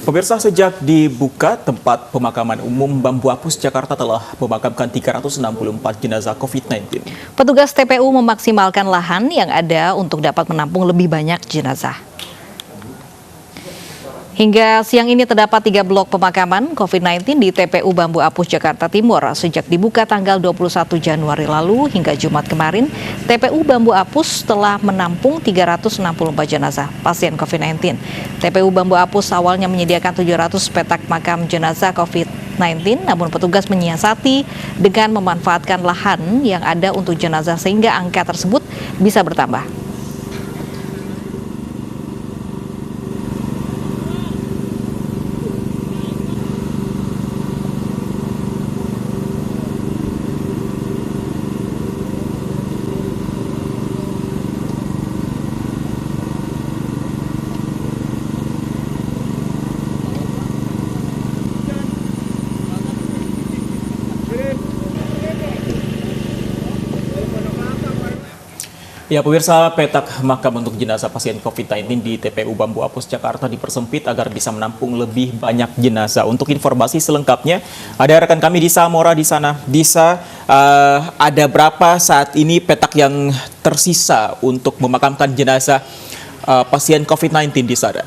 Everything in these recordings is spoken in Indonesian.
Pemirsa, sejak dibuka tempat pemakaman umum Bambu Apus Jakarta telah memakamkan 364 jenazah COVID-19. Petugas TPU memaksimalkan lahan yang ada untuk dapat menampung lebih banyak jenazah. Hingga siang ini terdapat 3 blok pemakaman COVID-19 di TPU Bambu Apus Jakarta Timur. Sejak dibuka tanggal 21 Januari lalu hingga Jumat kemarin, TPU Bambu Apus telah menampung 364 jenazah pasien COVID-19. TPU Bambu Apus awalnya menyediakan 700 petak makam jenazah COVID-19, namun petugas menyiasati dengan memanfaatkan lahan yang ada untuk jenazah sehingga angka tersebut bisa bertambah. Ya, pemirsa, petak makam untuk jenazah pasien COVID-19 di TPU Bambu Apus Jakarta dipersempit agar bisa menampung lebih banyak jenazah. Untuk informasi selengkapnya, ada rekan kami Disa Mora di sana. Disa, ada berapa saat ini petak yang tersisa untuk memakamkan jenazah pasien COVID-19 di sana?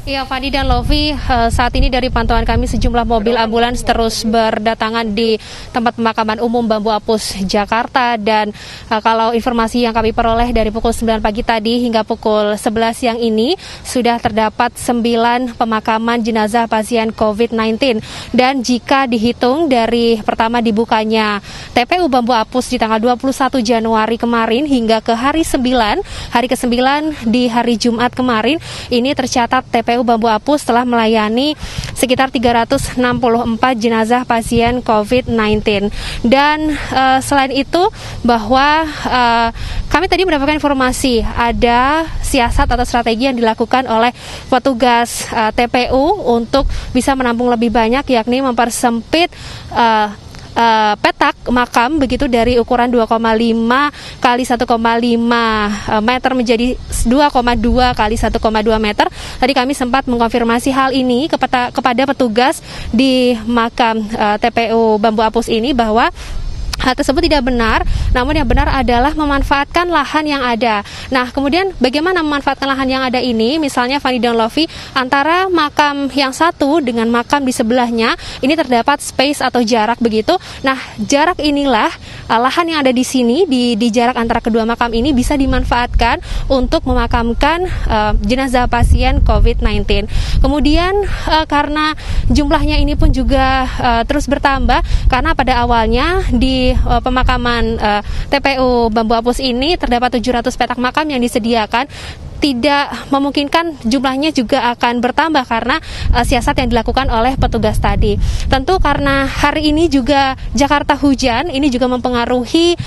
Ya, Fadi dan Lovi, saat ini dari pantauan kami sejumlah mobil ambulans terus berdatangan di tempat pemakaman umum Bambu Apus Jakarta, dan kalau informasi yang kami peroleh dari pukul 9 pagi tadi hingga pukul 11 siang ini sudah terdapat 9 pemakaman jenazah pasien COVID-19, dan jika dihitung dari pertama dibukanya TPU Bambu Apus di tanggal 21 Januari kemarin hingga ke hari ke-9 di hari Jumat kemarin, ini tercatat TPU Bambu Apus telah melayani sekitar 364 jenazah pasien COVID-19. Dan selain itu bahwa kami tadi mendapatkan informasi ada siasat atau strategi yang dilakukan oleh petugas TPU untuk bisa menampung lebih banyak, yakni mempersempit petak makam begitu dari ukuran 2,5 kali 1,5 meter menjadi 2,2 kali 1,2 meter. Tadi kami sempat mengkonfirmasi hal ini kepada petugas di makam TPU Bambu Apus ini bahwa hal tersebut tidak benar, namun yang benar adalah memanfaatkan lahan yang ada. Nah, kemudian bagaimana memanfaatkan lahan yang ada ini? Misalnya Fani dan Lovi, antara makam yang satu dengan makam di sebelahnya, ini terdapat space atau jarak begitu. Nah, jarak inilah lahan yang ada di sini, di jarak antara kedua makam ini bisa dimanfaatkan untuk memakamkan jenazah pasien COVID-19. Kemudian karena jumlahnya ini pun juga terus bertambah, karena pada awalnya di pemakaman TPU Bambu Apus ini terdapat 700 petak makam yang disediakan, tidak memungkinkan jumlahnya juga akan bertambah karena siasat yang dilakukan oleh petugas tadi. Tentu karena hari ini juga Jakarta hujan, ini juga mempengaruhi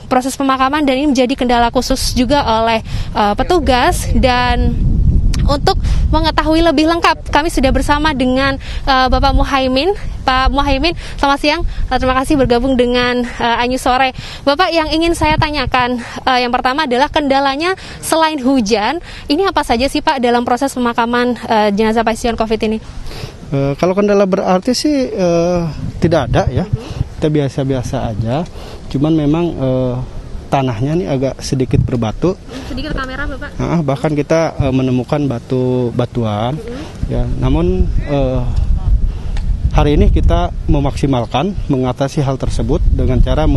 proses pemakaman, dan ini menjadi kendala khusus juga oleh petugas. Dan untuk mengetahui lebih lengkap, kami sudah bersama dengan Bapak Muhaimin. Pak Muhaimin, selamat siang. Terima kasih bergabung dengan Anyu Sore. Bapak, yang ingin saya tanyakan, yang pertama adalah kendalanya selain hujan, ini apa saja sih Pak dalam proses pemakaman jenazah pasien COVID ini? Kalau kendala berarti sih tidak ada ya, kita biasa-biasa aja. Cuman memang tanahnya nih agak sedikit berbatu. Sedikit kamera Bapak. Bahkan kita menemukan batuan. Ya, namun hari ini kita memaksimalkan mengatasi hal tersebut dengan cara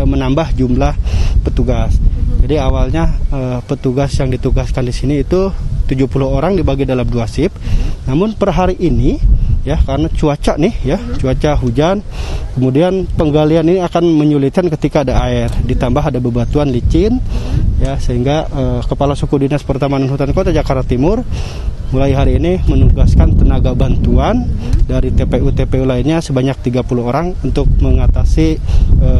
menambah jumlah petugas. Jadi awalnya petugas yang ditugaskan di sini itu 70 orang dibagi dalam 2 shift. Namun per hari ini ya, karena cuaca nih ya, cuaca hujan, kemudian penggalian ini akan menyulitkan ketika ada air, ditambah ada bebatuan licin ya, sehingga Kepala Suku Dinas Pertamanan Hutan Kota Jakarta Timur mulai hari ini menugaskan tenaga bantuan dari TPU-TPU lainnya sebanyak 30 orang untuk mengatasi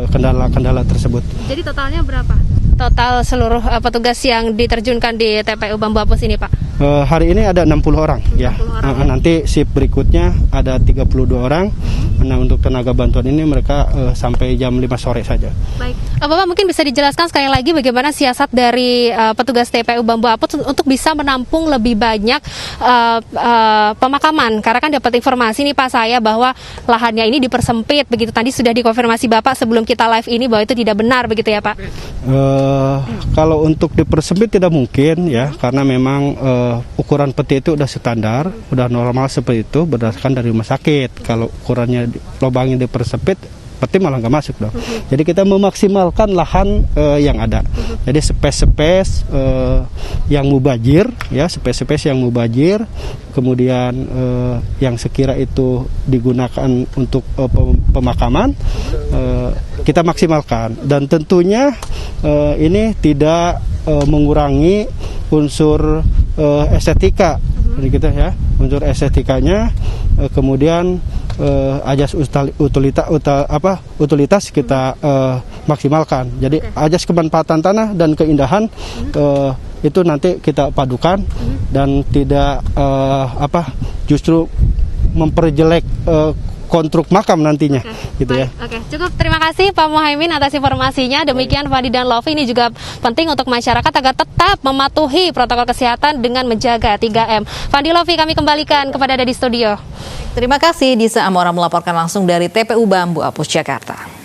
kendala-kendala tersebut. Jadi totalnya berapa? Total seluruh petugas yang diterjunkan di TPU Bambu Apus ini, Pak? Hari ini ada 60 orang ya. Nanti shift berikutnya ada 32 orang. Nah, untuk tenaga bantuan ini mereka sampai jam 5 sore saja. Baik, Bapak mungkin bisa dijelaskan sekali lagi bagaimana siasat dari petugas TPU Bambu Apus untuk bisa menampung lebih banyak pemakaman. Karena kan dapat informasi nih Pak saya bahwa lahannya ini dipersempit begitu. Tadi sudah dikonfirmasi Bapak sebelum kita live ini bahwa itu tidak benar begitu ya Pak? Kalau untuk dipersempit tidak mungkin ya, karena memang ukuran peti itu udah standar, udah normal seperti itu berdasarkan dari rumah sakit. Kalau ukurannya lubangnya dipersempit, peti malah nggak masuk dong. Jadi kita memaksimalkan lahan yang ada. Jadi space yang mubazir, ya space yang mubazir, kemudian yang sekira itu digunakan untuk pemakaman, kita maksimalkan. Dan tentunya ini tidak mengurangi unsur estetika, gitu ya. Unsur estetikanya, kemudian ajas utilitas kita maksimalkan. Jadi ajas kemanfaatan tanah dan keindahan itu nanti kita padukan dan tidak justru memperjelek konstruk makam nantinya, gitu ya. Oke, cukup. Terima kasih Pak Muhaimin atas informasinya. Demikian Fandi dan Lovi, ini juga penting untuk masyarakat agar tetap mematuhi protokol kesehatan dengan menjaga 3M. Fandi, Lovi, kami kembalikan kepada Anda di studio. Terima kasih Disa Amora melaporkan langsung dari TPU Bambu Apus Jakarta.